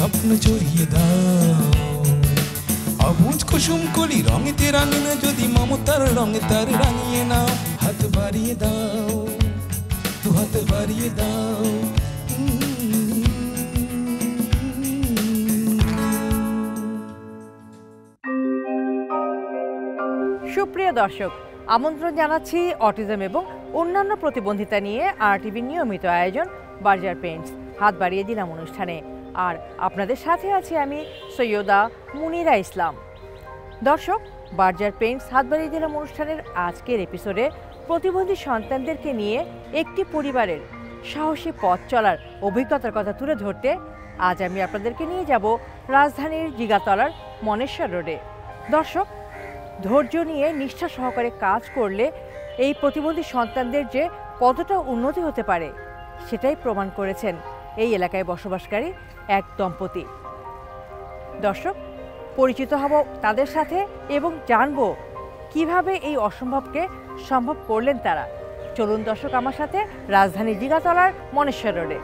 স্বপ্ন জড়িয়ে দাও অবুঝ কুসুম কলি রঙেতে রাঙিয়ে যদি মমতার রঙে তার রাঙিয়ে নাও হাত বাড়িয়ে দাও দু হাত বাড়িয়ে দাও সুপ্রিয় দর্শক, আমন্ত্রণ জানাচ্ছি অটিজম এবং অন্যান্য প্রতিবন্ধিতা নিয়ে আরটিভির নিয়মিত আয়োজন বার্জার পেইন্টস হাত বাড়িয়ে দিলাম অনুষ্ঠানে। আর আপনাদের সাথে আছি আমি সৈয়দা মুনিরা ইসলাম। দর্শক, বার্জার পেইন্টস হাত বাড়িয়ে দিলাম অনুষ্ঠানের আজকের এপিসোডে প্রতিবন্ধী সন্তানদেরকে নিয়ে একটি পরিবারের সাহসী পথ চলার অভিজ্ঞতার কথা তুলে ধরতে আজ আমি আপনাদেরকে নিয়ে যাব রাজধানীর জিগাতলার মনেশ্বর রোডে। দর্শক, ধৈর্য নিয়ে নিষ্ঠা সহকারে কাজ করলে এই প্রতিবন্ধী সন্তানদের যে কতটা উন্নতি হতে পারে সেটাই প্রমাণ করেছেন এই এলাকায় বসবাসকারী এক দম্পতি। দর্শক, পরিচিত হব তাদের সাথে এবং জানব কিভাবে এই অসম্ভবকে সম্ভব করলেন তারা। চলুন দর্শক আমার সাথে রাজধানী জিগাতলার মনেশ্বর রোডে।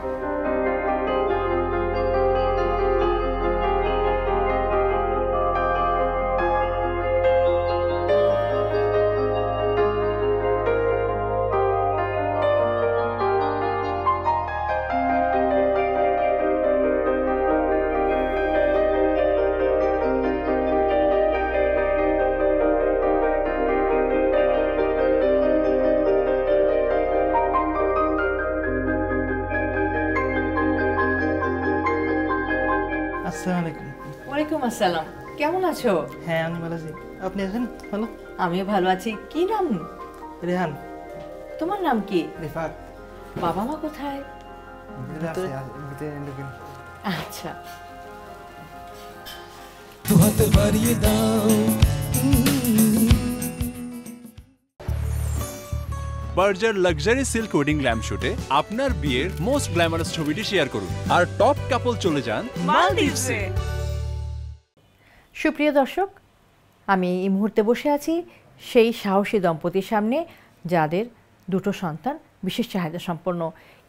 ওয়ালাইকুম আসসালাম, কেমন আছো? হ্যাঁ, আমি ভালো আছি। আপনি আছেন? ভালো। আমিও ভালো আছি। কি নাম? রেহান। তোমার নাম কি? রিফাত। বাবা মা কোথায়? আচ্ছা, দু হাত বাড়িয়ে দাও Berger luxury silk wedding lamp শুটে আপনার বিয়ের মোস্ট গ্ল্যামারাস ছবিটি শেয়ার করুন আর টপ কাপল চলে যান মালদ্বীপসে। সুপ্রিয় দর্শক, আমি এই মুহূর্তে বসে আছি সেই সাহসী দম্পতির সামনে যাদের দুটো সন্তান বিশেষ চাহিদা সম্পন্ন।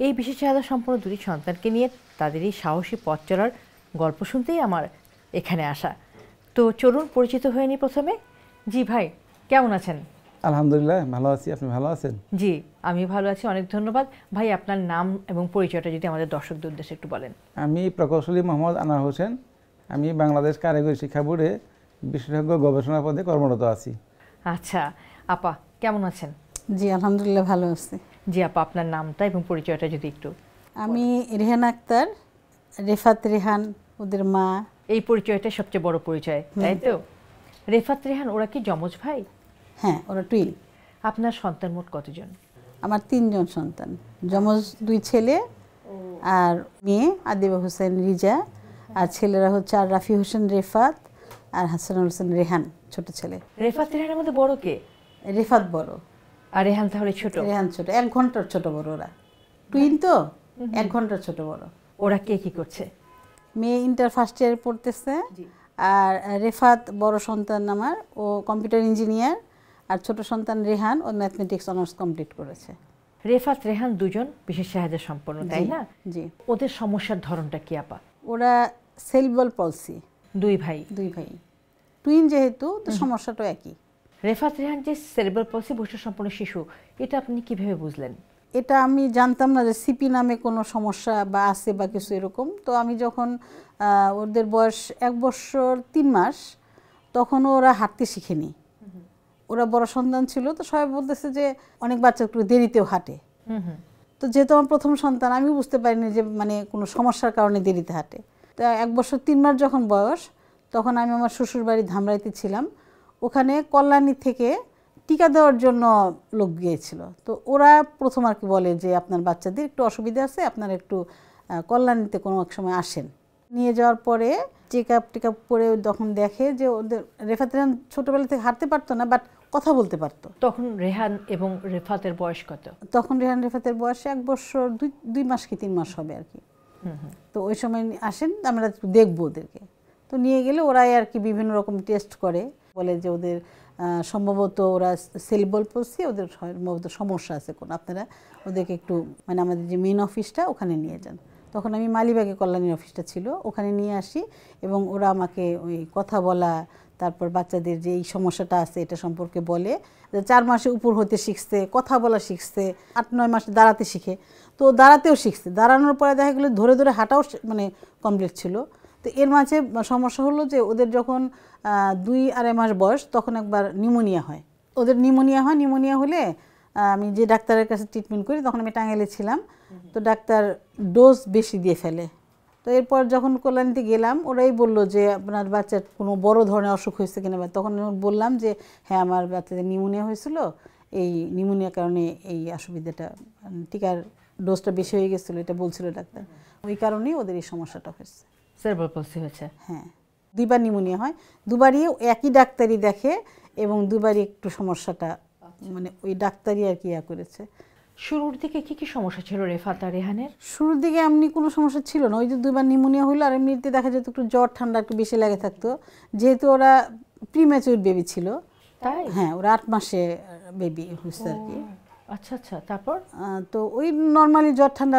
এই বিশেষ চাহিদা সম্পন্ন দুটি সন্তানকে নিয়ে তাদের এই সাহসী পথ চলার গল্প শুনতেই আমার এখানে আসা। তো চলুন পরিচিত হয়ে নিই প্রথমে। জি ভাই, কেমন আছেন? আলহামদুলিল্লাহ ভালো আছি। আপনি ভালো আছেন? জি, আমি ভালো আছি, অনেক ধন্যবাদ। ভাই, আপনার নাম এবং পরিচয়টা যদি আমাদের দর্শকদের উদ্দেশ্যে একটু বলেন। আমি প্রকৌশলী মোহাম্মদ আনোয়ার হোসেন। আমি বাংলাদেশ কারিগরি শিক্ষা বোর্ডে বিশেষজ্ঞ গবেষণা পদে কর্মরত আছি। আচ্ছা আপা, কেমন আছেন? জি আলহামদুলিল্লাহ ভালো আছি। জি আপা, আপনার নামটা এবং পরিচয়টা যদি একটু। আমি রেহান আক্তার, রেফাত রেহান ওদের মা। এই পরিচয়টা সবচেয়ে বড় পরিচয়, তাই তো? রেফাত রেহান ওরা কি যমজ ভাই? হ্যাঁ, ওরা টুইন। আপনার সন্তান মোট কতজন? আমার 3 জন সন্তান, যমজ 2 ছেলে আর মেয়ে আদিবা হোসেন রিজা, আর ছেলেরা হচ্ছে আর রাফি হোসেন রেফাত আর হাসান হোসেন রেহান ছোট ছেলে। রেফাত রেহানের মধ্যে বড় কে? রেফাত বড় আর রেহান তাহলে ছোট? রেহান ছোট, 1 ঘন্টার ছোট বড়। ওরা টুইন তো 1 ঘন্টার ছোট বড়। ওরা কে কি করছে? মেয়ে ইন্টার ফার্স্ট ইয়ারে পড়তেছে, আর রেফাত বড় সন্তান আমার, ও কম্পিউটার ইঞ্জিনিয়ার, আর ছোট সন্তান রেহান ও ম্যাথমেটিক্স অনার্স কমপ্লিট করেছে। রেফাত রেহান দুজন বিশেষ চাহিদা সম্পন্ন, তাই না? জি। ওদের সমস্যার ধরনটা কি আপা? ওরা সেরিব্রাল পলসি, 2 ভাই। টুইন যেহেতু, তো সমস্যাটা একই। রেফাত রেহান যে সেরিব্রাল পলসি বৈশিষ্ট্য সম্পন্ন শিশু, এটা আপনি কিভাবে বুঝলেন? এটা আমি জানতাম না যে সিপি নামে কোনো সমস্যা বা আছে বা কিছু এরকম। তো আমি যখন ওদের বয়স 1 বছর 3 মাস, তখন ওরা হাঁটতে শিখেনি। ওরা বড় সন্তান ছিল, তো সবাই বলতেছে যে অনেক বাচ্চা একটু দেরিতেও হাঁটে। তো যেহেতু আমার প্রথম সন্তান, আমি বুঝতে পারিনি যে মানে কোনো সমস্যার কারণে দেরিতে হাঁটে। তো 1 বছর 3 মাস যখন বয়স, তখন আমি আমার শ্বশুর বাড়ি ধামরাইতে ছিলাম। ওখানে কল্যাণী থেকে টিকা দেওয়ার জন্য লোক গিয়েছিল। তো ওরা প্রথম আর কি বলে যে আপনার বাচ্চাদের একটু অসুবিধা আছে, আপনারা একটু কল্যাণীতে কোনো এক সময় আসেন। নিয়ে যাওয়ার পরে চেক আপ করে তখন দেখে যে ওদের রেফাত রেহান ছোটোবেলা থেকে হাঁটতে পারতো না, বাট কথা বলতে পারতো। তখন রেহান এবং রেফাতের বয়স কত? তখন রেহান রেফাতের বয়স 1 বছর 2 মাস কি 3 মাস হবে আর কি। তো ওই সময় আসেন, আমরা একটু দেখবো ওদেরকে। তো নিয়ে গেলে ওরাই আর কি বিভিন্ন রকম টেস্ট করে, বলে যে ওদের সম্ভবত ওরা সেরিব্রাল পলসি, ওদের সম্ভবত সমস্যা আছে কোনো, আপনারা ওদেরকে একটু মানে আমাদের যে মেইন অফিসটা ওখানে নিয়ে যান। তো তখন আমি মালিবাগে কল্যাণী অফিসটা ছিল, ওখানে নিয়ে আসি এবং ওরা আমাকে ওই কথা বলা, তারপর বাচ্চাদের যে এই সমস্যাটা আছে এটা সম্পর্কে বলে। 4 মাসে উপর হতে শিখছে, কথা বলা শিখছে, 8-9 মাসে দাঁড়াতে শিখে, তো দাঁড়াতেও শিখছে। দাঁড়ানোর পরে দেখা গেলো ধরে ধরে হাঁটাও মানে কমপ্লিট ছিল। তো এর মাঝে সমস্যা হলো যে ওদের যখন 2-2.5 মাস বয়স তখন একবার নিউমোনিয়া হয়। ওদের নিউমোনিয়া হয়, নিউমোনিয়া হলে আমি যে ডাক্তারের কাছে ট্রিটমেন্ট করি, তখন আমি টাঙ্গাইলে ছিলাম, তো ডাক্তার ডোজ বেশি দিয়ে ফেলে। তো এরপর যখন কল্যাণীতে গেলাম, ওরাই বললো যে আপনার বাচ্চার কোনো বড় ধরনের অসুখ হয়েছে কিনা। তখন বললাম যে হ্যাঁ, আমার বাচ্চাদের নিউমোনিয়া হয়েছিল, এই নিউমোনিয়ার কারণে এই অসুবিধাটা, টিকার ডোজটা বেশি হয়ে গেছিলো, এটা বলছিল ডাক্তার। ওই কারণেই ওদের এই সমস্যাটা হয়েছে। সেরেব্রাল পলসি হয়েছে? হ্যাঁ, 2বার নিউমোনিয়া হয়, 2বারই একই ডাক্তারই দেখে এবং 2বারই একটু সমস্যাটা মানে ওই ডাক্তারই আর কি করেছে। শুরুর দিকে কি কি সমস্যা ছিল রেফাত আর রেহানের? শুরুর দিকে এমনি কোনো সমস্যা ছিল না, ওই যে 2বার নিউমোনিয়া হইলো আর এমনিতে দেখা যেত একটু জ্বর ঠান্ডা একটু বেশি লাগে থাকতো, যেহেতু ওরা প্রিম্যাচিউর বেবি ছিল। তাই? হ্যাঁ, ওরা 8 মাসে বেবি হয়েছে আর কি। আচ্ছা আচ্ছা, তারপর? তো ওই নর্মালি জ্বর ঠান্ডা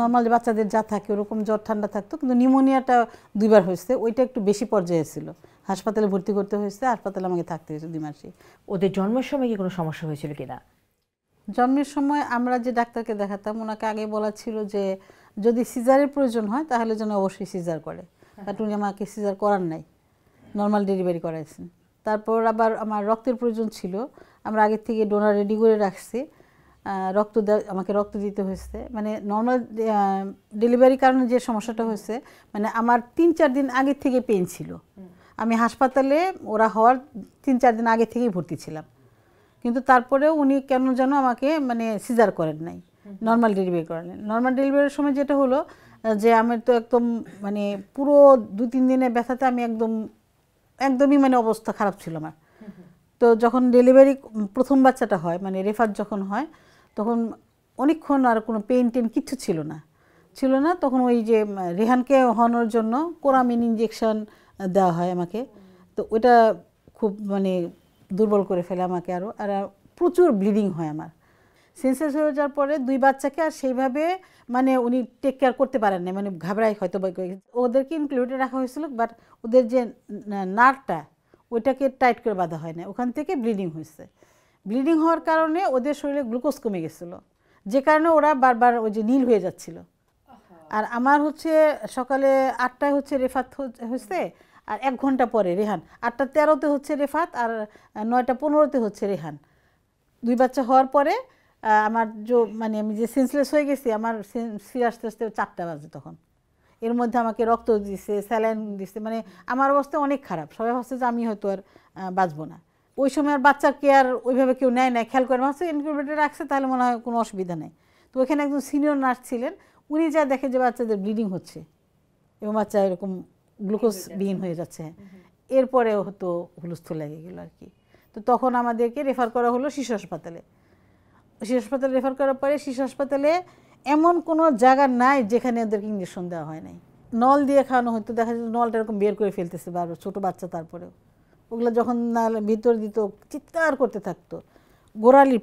নর্মাল বাচ্চাদের যা থাকে ওরকম জ্বর ঠান্ডা থাকতো, কিন্তু নিউমোনিয়াটা 2বার হয়েছে, ওইটা একটু বেশি পর্যায়ে ছিল। হাসপাতালে ভর্তি করতে হয়েছে, হাসপাতালে আমাকে থাকতে হয়েছে 2 মাসে। ওদের জন্মের সময় কি কোনো সমস্যা হয়েছিল কিনা? জন্মের সময় আমরা যে ডাক্তারকে দেখাতাম, ওনাকে আগে বলা ছিল যে যদি সিজারের প্রয়োজন হয় তাহলে যেন অবশ্যই সিজার করে, বাট উনি আমাকে সিজার করার নাই, নর্মাল ডেলিভারি করাইছেন। তারপর আবার আমার রক্তের প্রয়োজন ছিল, আমরা আগের থেকে ডোনার রেডি করে রাখছি, আমাকে রক্ত দিতে হয়েছে। মানে নর্মাল ডেলিভারির কারণে যে সমস্যাটা হয়েছে, মানে আমার 3-4 দিন আগে থেকে পেইন ছিল। আমি হাসপাতালে ওরা হওয়ার 3-4 দিন আগে থেকেই ভর্তি ছিলাম, কিন্তু তারপরেও উনি কেন যেন আমাকে মানে সিজার করেন নাই, নর্মাল ডেলিভারি করেন। নর্মাল ডেলিভারির সময় যেটা হলো যে আমি তো একদম মানে পুরো 2-3 দিনের ব্যথাতে আমি একদমই মানে অবস্থা খারাপ ছিল আমার। তো যখন ডেলিভারি প্রথম বাচ্চাটা হয়, মানে রেফাত যখন হয়, তখন অনেকক্ষণ আর কোনো পেইন টেন কিচ্ছু ছিল না। তখন ওই যে রেহানকে হওয়ানোর জন্য কোরামিন ইঞ্জেকশন দেওয়া হয় আমাকে, তো ওইটা খুব মানে দুর্বল করে ফেলে আমাকে আর প্রচুর ব্লিডিং হয় আমার। সেন্সেস হয়ে যাওয়ার পরে 2 বাচ্চাকে আর সেইভাবে মানে উনি টেক কেয়ার করতে পারেন না, মানে ঘাবড়াই হয়তো ওদেরকে ইনক্লুডে রাখা হয়েছিল, বাট ওদের যে নার্ভটা ওইটাকে টাইট করে বাঁধা হয় না, ওখান থেকে ব্লিডিং হয়েছে। ব্লিডিং হওয়ার কারণে ওদের শরীরে গ্লুকোজ কমে গেছিলো, যে কারণে ওরা বারবার ওই যে নীল হয়ে যাচ্ছিল। আর আমার হচ্ছে সকালে 8টায় হচ্ছে রেফাত হচ্ছে, আর 1 ঘন্টা পরে রেহান, 8টা 13তে হচ্ছে রেফাত, আর 9টা 15তে হচ্ছে রেহান। 2 বাচ্চা হওয়ার পরে আমার মানে আমি যে সেন্সলেস হয়ে গেছি, আমার ফিরে আস্তে আস্তে 4টা বাজে। তখন এর মধ্যে আমাকে রক্ত দিছে, স্যালাইন দিছে, মানে আমার অবস্থা অনেক খারাপ। সবাই ভাবছে যে আমি হয়তো আর বাঁচবো না। ওই সময় আর বাচ্চার কেয়ার ওইভাবে কেউ নেয় না, খেয়াল করে ভাবছে ইনকিউবেটরে রাখছে তাহলে মনে হয় কোনো অসুবিধা নেই। তো ওইখানে একজন সিনিয়র নার্স ছিলেন, উনি যা দেখে যে বাচ্চাদের ব্লিডিং হচ্ছে এবং বাচ্চা এরকম গ্লুকোজ বিহীন হয়ে যাচ্ছে, এরপরে হয়তো হুলস্থুল লেগে গেল আর কি। তো তখন আমাদেরকে রেফার করা হলো শিশু হাসপাতালে। শিশু হাসপাতালে রেফার করার পরে শিশু হাসপাতালে এমন কোনো জায়গা নাই যেখানে ওদেরকে ইঞ্জেকশন দেওয়া হয় নাই। নল দিয়ে খাওয়ানো হতো, দেখা যেত নলটা এরকম বের করে ফেলতেছে বারবার, ছোটো বাচ্চা। তারপরেও ওগুলো যখন ভিতর দিত চিৎকার করতে থাকতো,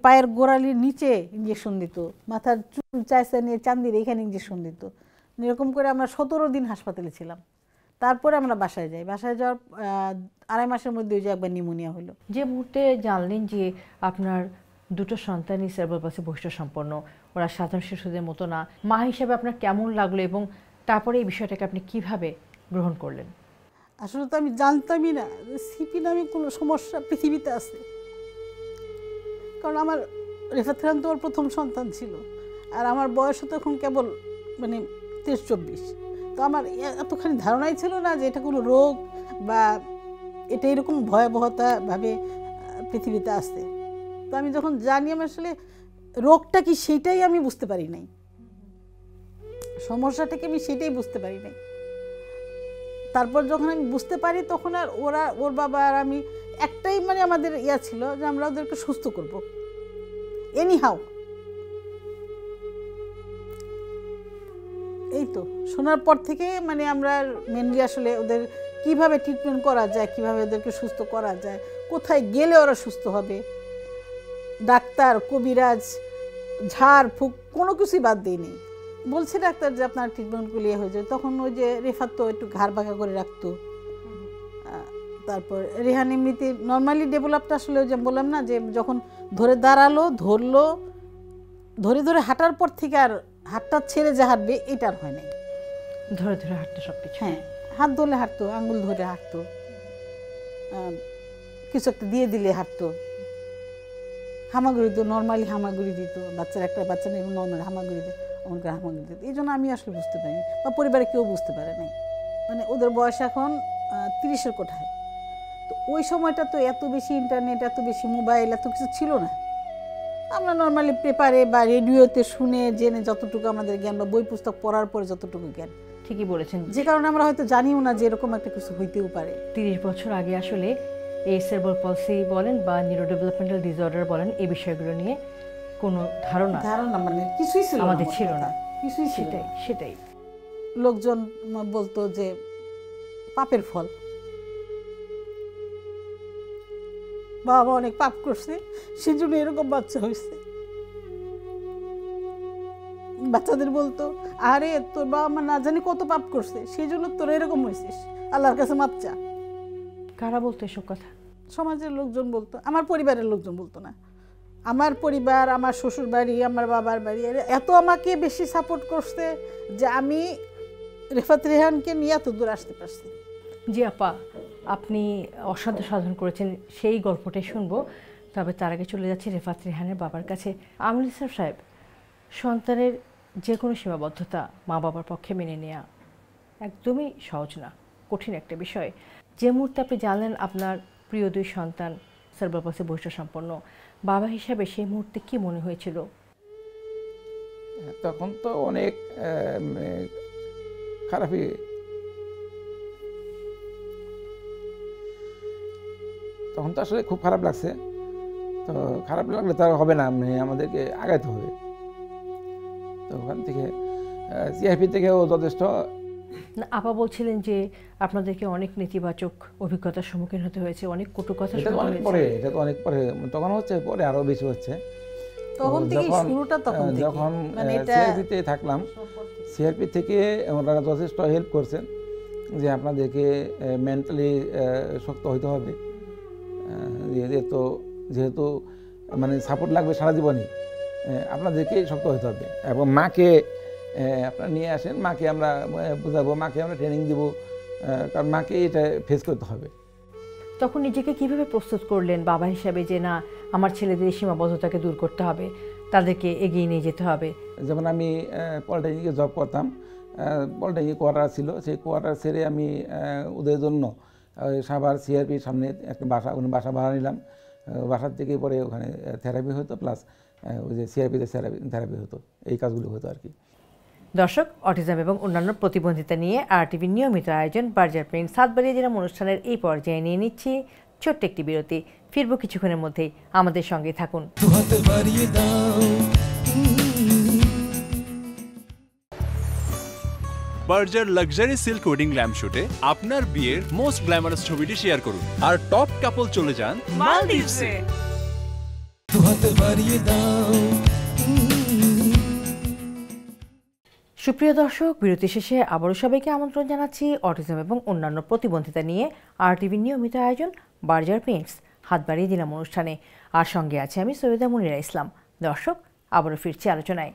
পায়ের গোড়ালির নিচে ইঞ্জেকশন দিত, মাথার চুল চাইসা নিয়ে চান্দির এইখানে ইঞ্জেকশন দিত। এরকম করে আমরা 17 দিন হাসপাতালে ছিলাম। তারপরে আমরা বাসায় যাই। বাসায় যাওয়ার 2.5 মাসের মধ্যে ওই যে একবার নিউমোনিয়া হলো। যে মুহূর্তে জানলেন যে আপনার 2টো সন্তানই সেরেব্রাল পলসি বৈশিষ্ট্য সম্পন্ন, ওরা সাধারণ শিশুদের মতো না, মা হিসেবে আপনার কেমন লাগলো এবং তারপরে এই বিষয়টাকে আপনি কিভাবে গ্রহণ করলেন? আসলে তো আমি জানতামই না সিপি নামে কোনো সমস্যা পৃথিবীতে আছে, কারণ আমার রেফাত খান তো ওর প্রথম সন্তান ছিল, আর আমার বয়সও তখন কেবল মানে 23-24। তো আমার এতখানি ধারণাই ছিল না যে এটা কোনো রোগ বা এটা এরকম ভয়াবহতাভাবে পৃথিবীতে আসছে। তো আমি যখন জানি আমি আসলে রোগটা কি সেইটাই আমি বুঝতে পারি নাই, সমস্যাটাকে আমি সেটাই বুঝতে পারি নাই। তারপর যখন আমি বুঝতে পারি তখন আর ওর বাবা আর আমি একটাই মানে আমাদের ছিল যে আমরা ওদেরকে সুস্থ করব এনি হাউ। এই তো শোনার পর থেকে মানে আমরা মেনলি আসলে ওদের কিভাবে ট্রিটমেন্ট করা যায়, কিভাবে ওদেরকে সুস্থ করা যায়, কোথায় গেলে ওরা সুস্থ হবে, ডাক্তার, কবিরাজ, ঝাড় ফুঁক কোনো কিছুই বাদ দিইনি। বলছে ডাক্তার যে আপনার ট্রিটমেন্টগুলি হয়ে যায়, তখন ওই যে রেফাত তো একটু ঘাড় বাঁকা করে রাখতো। তারপর রেহান এমনিতে নর্মালি ডেভেলপটা আসলে ওই যে বললাম না যে যখন ধরে দাঁড়ালো, ধরলো, ধরে ধরে হাঁটার পর থেকে আর হাতটা ছেড়ে যে হাঁটবে এটা আর হয় নাই। ধরে ধরে হাঁটতে সব কিছু। হ্যাঁ, হাত ধরলে হাঁটতো, আঙ্গুল ধরে হাঁটতো, কিছু একটা দিয়ে দিলে হাঁটতো। হামাগুড়ি তো নর্মালি হামাগুড়ি দিত, একটা বাচ্চা নেই নর্মালি হামাগুড়ি দেয়, এমন করে হামাগুড়ি দিত। এই জন্য আমি আসলে বুঝতে পারিনি, বা পরিবারে কেউ বুঝতে পারে নাই। মানে ওদের বয়স এখন 30-এর কোঠায়। তো ওই সময়টা তো এত বেশি ইন্টারনেট, এত বেশি মোবাইল, এত কিছু ছিল না। আমরা নর্মালি পেপারে বা রেডিওতে শুনে জেনে যতটুকু আমাদের জ্ঞান, বা বই পুস্তক পড়ার পরে যতটুকু জ্ঞান, ঠিকই বলেছেন, যে কারণে আমরা হয়তো জানিও না যে এরকম একটা কিছু হইতেও পারে। 30 বছর আগে আসলে এই সেরেব্রাল পলসি বলেন বা নিউরো ডেভেলপমেন্টাল ডিসঅর্ডার বলেন, এই বিষয়গুলো নিয়ে কোনো ধারণা মানে কিছুই ছিল আমাদের ছিল না। কিছুই ছিল না। সেটাই লোকজন বলতো যে পাপের ফল, বাবা অনেক পাপ করছে সেজন্য এরকম বাচ্চা হয়েছে। বাচ্চাদের বলতো আরে তোর বাবা মা না জানি কত পাপ করছে, সেই জন্য তোর এরকম হয়েছিস, আল্লাহর কাছে মাপ চা। কারা বলতো এসব কথা? সমাজের লোকজন বলতো, আমার পরিবারের লোকজন বলতো না। আমার পরিবার, আমার শ্বশুর বাড়ি, আমার বাবার বাড়ি এত আমাকে বেশি সাপোর্ট করছে যে আমি রেফাত রেহানকে নিয়ে এত দূর আসতে পারছি। জি আপা, আপনি অসাধ্য সাধন করেছেন, সেই গল্পটাই শুনবো। তবে তার আগে চলে যাচ্ছি রেফাত রেহানের বাবার কাছে। আমির ইসলাম সাহেব, সন্তানের যে কোনো সীমাবদ্ধতা মা বাবার পক্ষে মেনে নেওয়া একদমই সহজ না, কঠিন একটা বিষয়। যে মুহূর্তে আপনি জানলেন আপনার প্রিয় 2 সন্তান সেরেব্রাল পলসি বৈশিষ্ট্য সম্পন্ন, বাবা হিসাবে সেই মুহূর্তে কি মনে হয়েছিল? তখন তো অনেক খারাপই, তখন তো আসলে খুব খারাপ লাগছে। তো খারাপ লাগলে তো আর হবে না, আমাদেরকে আগাইতে হবে। তো ওখান থেকে সিআইপি থেকেও যথেষ্ট। আপা বলছিলেন যে আপনাদেরকে অনেক নেতিবাচক অভিজ্ঞতার সম্মুখীন হতে হয়েছে, অনেক কটু কথা এটা তো অনেক পরে, এটা তো অনেক পরে, তখন হচ্ছে পরে আরো বেশি হচ্ছে। তখন থেকে শুরুটা তখন থেকে, যখন মানে এটা সিআরপিতে থাকলাম, সিআরপি থেকে ওনারা যথেষ্ট হেল্প করছেন যে আপনাদেরকে মেন্টালি শক্ত হইতে হবে। যেহেতু মানে সাপোর্ট লাগবে সারা জীবনই, আপনাদেরকে শক্ত হতে হবে। এবং মাকে আপনারা নিয়ে আসেন, মাকে আমরা বোঝাবো, মাকে আমরা ট্রেনিং দেবো, কারণ মাকে এটা ফেস করতে হবে। তখন নিজেকে কিভাবে প্রস্তুত করলেন বাবা হিসাবে যে না, আমার ছেলেদের সীমাবদ্ধতাকে দূর করতে হবে, তাদেরকে এগিয়ে নিয়ে যেতে হবে? যেমন আমি পলিটেকনিকে জব করতাম, পলিটেকনিক কোয়ার্টার ছিল, সেই কোয়ার্টার ছেড়ে আমি ওদের জন্য সাভার সিআরপির সামনে একটা বাসা ভাড়া নিলাম। বাসার থেকে পরে ওখানে থেরাপি হতো, প্লাস ওই যে সিআরপিতে থেরাপি হতো, এই কাজগুলো হতো আর কি। দর্শক, অটিজম এবং অন্যান্য প্রতিবন্ধিতা নিয়ে আরটিভির নিয়মিত আয়োজন বার্জার প্রিন্টস হাত বাড়িয়ে দিলাম অনুষ্ঠানের এই পর্যায়ে নিয়ে নিচ্ছি ছোট্ট একটি বিরতি। ফিরবো কিছুক্ষণের মধ্যেই, আমাদের সঙ্গে থাকুন। বার্জার লাক্সারি সিল্ক ওয়েডিং ল্যাম্পশুটে আপনার বিয়ের মোস্ট গ্ল্যামারাস ছবিটি শেয়ার করুন আর টপ কাপল চলে যান মালদ্বীপসে। সুপ্রিয় দর্শক, বিরতি শেষে আবারও সবাইকে আমন্ত্রণ জানাচ্ছি অটিজম এবং অন্যান্য প্রতিবন্ধিতা নিয়ে আরটিভির নিয়মিত আয়োজন বার্জার পেইন্টস হাত বাড়িয়ে দিলাম অনুষ্ঠানে। আর সঙ্গে আছে আমি সৈয়দা মুনিরা ইসলাম। দর্শক, আবারও ফিরছি আলোচনায়।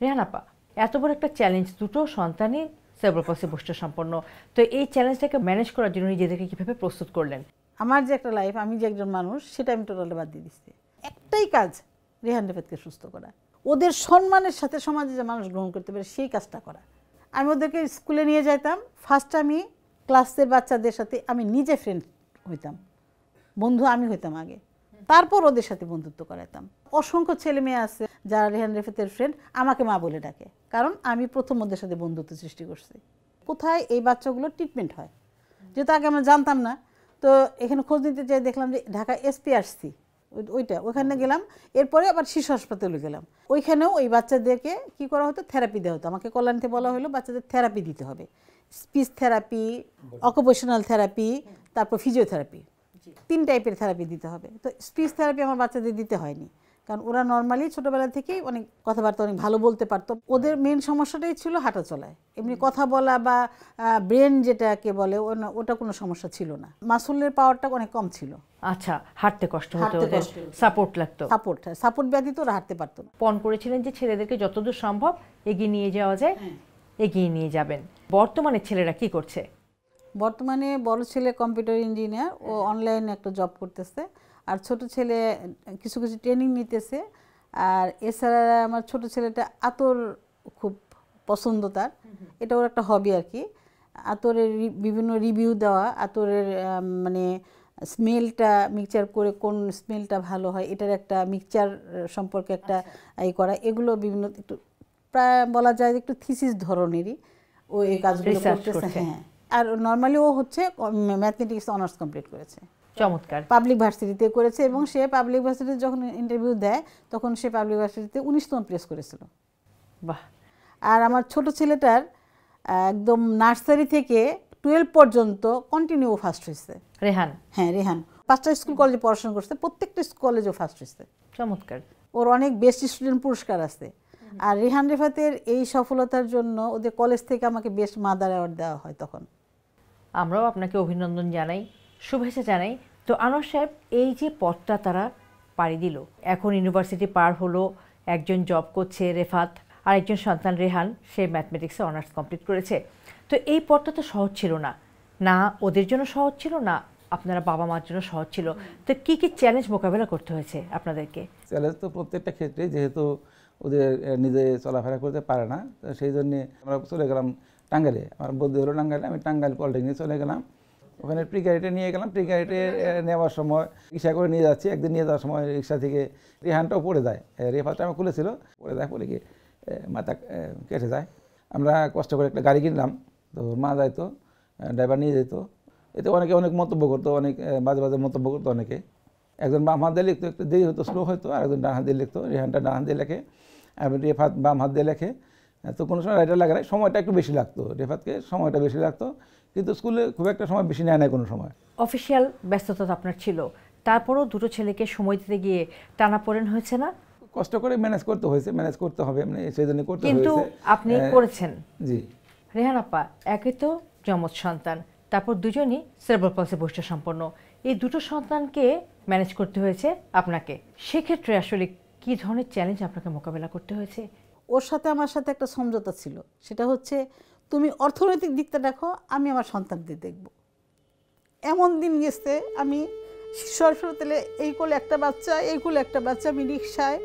রেহান আপা, এত বড় একটা চ্যালেঞ্জ, 2 সন্তানই সেরেব্রাল পলসি বৈশিষ্ট্য সম্পন্ন, তো এই চ্যালেঞ্জটাকে ম্যানেজ করার জন্য নিজেদেরকে কীভাবে প্রস্তুত করলেন? আমার যে একটা লাইফ, আমি যে একজন মানুষ, সেটা আমি টোটালি বাদ দিয়ে দিচ্ছি। একটাই কাজ, রেহান রেফাতকে সুস্থ করা, ওদের সম্মানের সাথে সমাজে যে মানুষ গ্রহণ করতে পারে সেই কাজটা করা। আমি ওদেরকে স্কুলে নিয়ে যাইতাম, ফার্স্ট আমি ক্লাসের বাচ্চাদের সাথে আমি নিজে ফ্রেন্ড হইতাম, বন্ধু আমি হইতাম আগে, তারপর ওদের সাথে বন্ধুত্ব করাইতাম। অসংখ্য ছেলে মেয়ে আছে যারা রেহান রেফাতের ফ্রেন্ড, আমাকে মা বলে ডাকে, কারণ আমি প্রথম ওদের সাথে বন্ধুত্ব সৃষ্টি করছি। কোথায় এই বাচ্চাগুলোর ট্রিটমেন্ট হয়, যেহেতু আগে আমরা জানতাম না, তো এখানে খোঁজ নিতে চাই, দেখলাম যে ঢাকা SPRC ওইখানে গেলাম, এরপরে আবার শিশু হাসপাতালে গেলাম, ওইখানেও ওই বাচ্চাদেরকে কি করা হতো, থেরাপি দেওয়া হতো। আমাকে কল্যাণীতে বলা হলো বাচ্চাদের থেরাপি দিতে হবে, স্পিচ থেরাপি, অকুপেশনাল থেরাপি, তারপর ফিজিওথেরাপি, 3 টাইপের থেরাপি দিতে হবে। তো স্পিচ থেরাপি আমার বাচ্চাদের দিতে হয়নি, কারণ ওরা নর্মালি ছোটোবেলা থেকেই অনেক কথাবার্তা অনেক ভালো বলতে পারতো। ওদের মেন সমস্যাটাই ছিল হাঁটা চলায়, এমনি কথা বলা বা ব্রেন যেটাকে বলে ওটা কোনো সমস্যা ছিল না। মাসুলের পাওয়ারটা অনেক কম ছিল। আচ্ছা, হাঁটতে কষ্ট হতো, হাঁটতে ওদের কষ্ট হতো। সাপোর্ট লাগতো। সাপোর্ট ব্যতীত ওরা হাঁটতে পারতো না। পণ করেছিলেন যে ছেলেদেরকে যতদূর সম্ভব এগিয়ে নিয়ে যাওয়া যায় এগিয়ে নিয়ে যাবেন। বর্তমানে ছেলেরা কি করছে? বর্তমানে বড় ছেলে কম্পিউটার ইঞ্জিনিয়ার, ও অনলাইনে একটা জব করতেছে, আর ছোট ছেলে কিছু কিছু ট্রেনিং নিতেছে। আর এছাড়া আমার ছোট ছেলেটা আতর খুব পছন্দ তার, এটা ওর একটা হবি আর কি। আতরের বিভিন্ন রিভিউ দেওয়া, আতরের মানে স্মেলটা মিক্সচার করে কোন স্মেলটা ভালো হয় এটার একটা মিক্সচার সম্পর্কে একটা করা, এগুলো বিভিন্ন একটু প্রায় বলা যায় একটু থিসিস ধরনেরই ও এই কাজগুলো করতেছে। হ্যাঁ, আর নর্মালি ও হচ্ছে ম্যাথমেটিক্স অনার্স কমপ্লিট করেছে। চমৎকার। পাবলিক ভার্সিটিতে করেছে, এবং সে পাবলিক ভার্সিটিতে যখন ইন্টারভিউ দেয় তখন সে পাবলিক ভার্সিটিতে 19তম প্লেস করেছিল। বাহ। আর আমার ছোট ছেলেটার একদম নার্সারি থেকে 12 পর্যন্ত কন্টিনিউ ফার্স্ট হয়েছে। রেহান? হ্যাঁ, রেহান 5টা স্কুল কলেজে পড়াশোনা করছে, প্রত্যেকটা কলেজেও ফার্স্ট হয়েছে। চমৎকার। ওর অনেক বেস্ট স্টুডেন্ট পুরস্কার আছে। আর রেহান রেফাতের এই সফলতার জন্য ওদের কলেজ থেকে আমাকে বেস্ট মাদার অ্যাওয়ার্ড দেওয়া হয় তখন। আমরাও আপনাকে অভিনন্দন জানাই, শুভেচ্ছা জানাই। তো আনোয়ার সাহেব, এই যে পথটা তারা পাড়ি দিল, এখন ইউনিভার্সিটি পার হলো, একজন জব করছে রেফাত, আর একজন সন্তান রেহান, সে ম্যাথমেটিক্সে অনার্স কমপ্লিট করেছে। তো এই পথটা তো সহজ ছিল না, না ওদের জন্য সহজ ছিল, না আপনারা বাবা মার জন্য সহজ ছিল। তো কি কি চ্যালেঞ্জ মোকাবেলা করতে হয়েছে আপনাদেরকে? চ্যালেঞ্জ তো প্রত্যেকটা ক্ষেত্রে, যেহেতু ওদের নিজে চলাফেরা করতে পারে না, তো সেই জন্যে আমরা চলে গেলাম টাঙ্গাইলে। আমার বুদ্ধি হলো টাঙ্গাইলে, আমি টাঙ্গাইল পলিটেকনিকে চলে গেলাম। ওখানে প্রি গাড়িটা নিয়ে গেলাম। প্রি গাড়িতে নেওয়ার সময় রিক্সা করে নিয়ে যাচ্ছি, একদিন নিয়ে যাওয়ার সময় রিক্সা থেকে রেহানটাও পড়ে যায়, রেফাতটা আমার খুলেছিল, পড়ে যায়, পড়ে গিয়ে মাথা কেটে যায়। আমরা কষ্ট করে একটা গাড়ি কিনলাম, তো মা যাইতো, ড্রাইভার নিয়ে যেত। এতে অনেকে অনেক মন্তব্য করতো, অনেক বাজে বাজে মন্তব্য করতো অনেকে। একজন বাম হাত দিয়ে লিখতো, একটু দেরি হতো, স্লো হতো, আর একজন ডান হাত দিয়ে লিখতো। রেহানটা ডান হাত দিয়ে লেখে, রেফাত বাম হাত দিয়ে লেখে। তো কোনো সময় রাইটার লাগে না, সময়টা একটু বেশি লাগতো, রেফাতকে সময়টা বেশি লাগতো, কিন্তু স্কুলে খুব একটা সময় বেশি নেয় না কোনো সময়। অফিসিয়াল ব্যস্ততা তো আপনার ছিল, তারপরও দুটো ছেলেকে সময় দিতে গিয়ে টানাপোড়েন হয়েছে না? কষ্ট করে ম্যানেজ করতে হয়েছে, ম্যানেজ করতে হবে, মানে সেই জন্য করতে হয়েছে। কিন্তু আপনি করেছেন। জি। রেহান আপা, একে তো যমজ সন্তান, তারপর দুজনই সেরেব্রাল পলসি বৈশিষ্ট্য সম্পন্ন, এই দুটো সন্তানকে ম্যানেজ করতে হয়েছে আপনাকে। সেক্ষেত্রে আসলে কি ধরনের চ্যালেঞ্জ আপনাকে মোকাবেলা করতে হয়েছে? ওর সাথে আমার সাথে একটা সমঝোতা ছিল, সেটা হচ্ছে তুমি অর্থনৈতিক দিকটা দেখো, আমি আমার সন্তানদের দেখব। এমন দিন গেছে আমি শিশু হাসপাতালে এই কোলে একটা বাচ্চা, এই কোলে একটা বাচ্চা, আমি রিক্সায়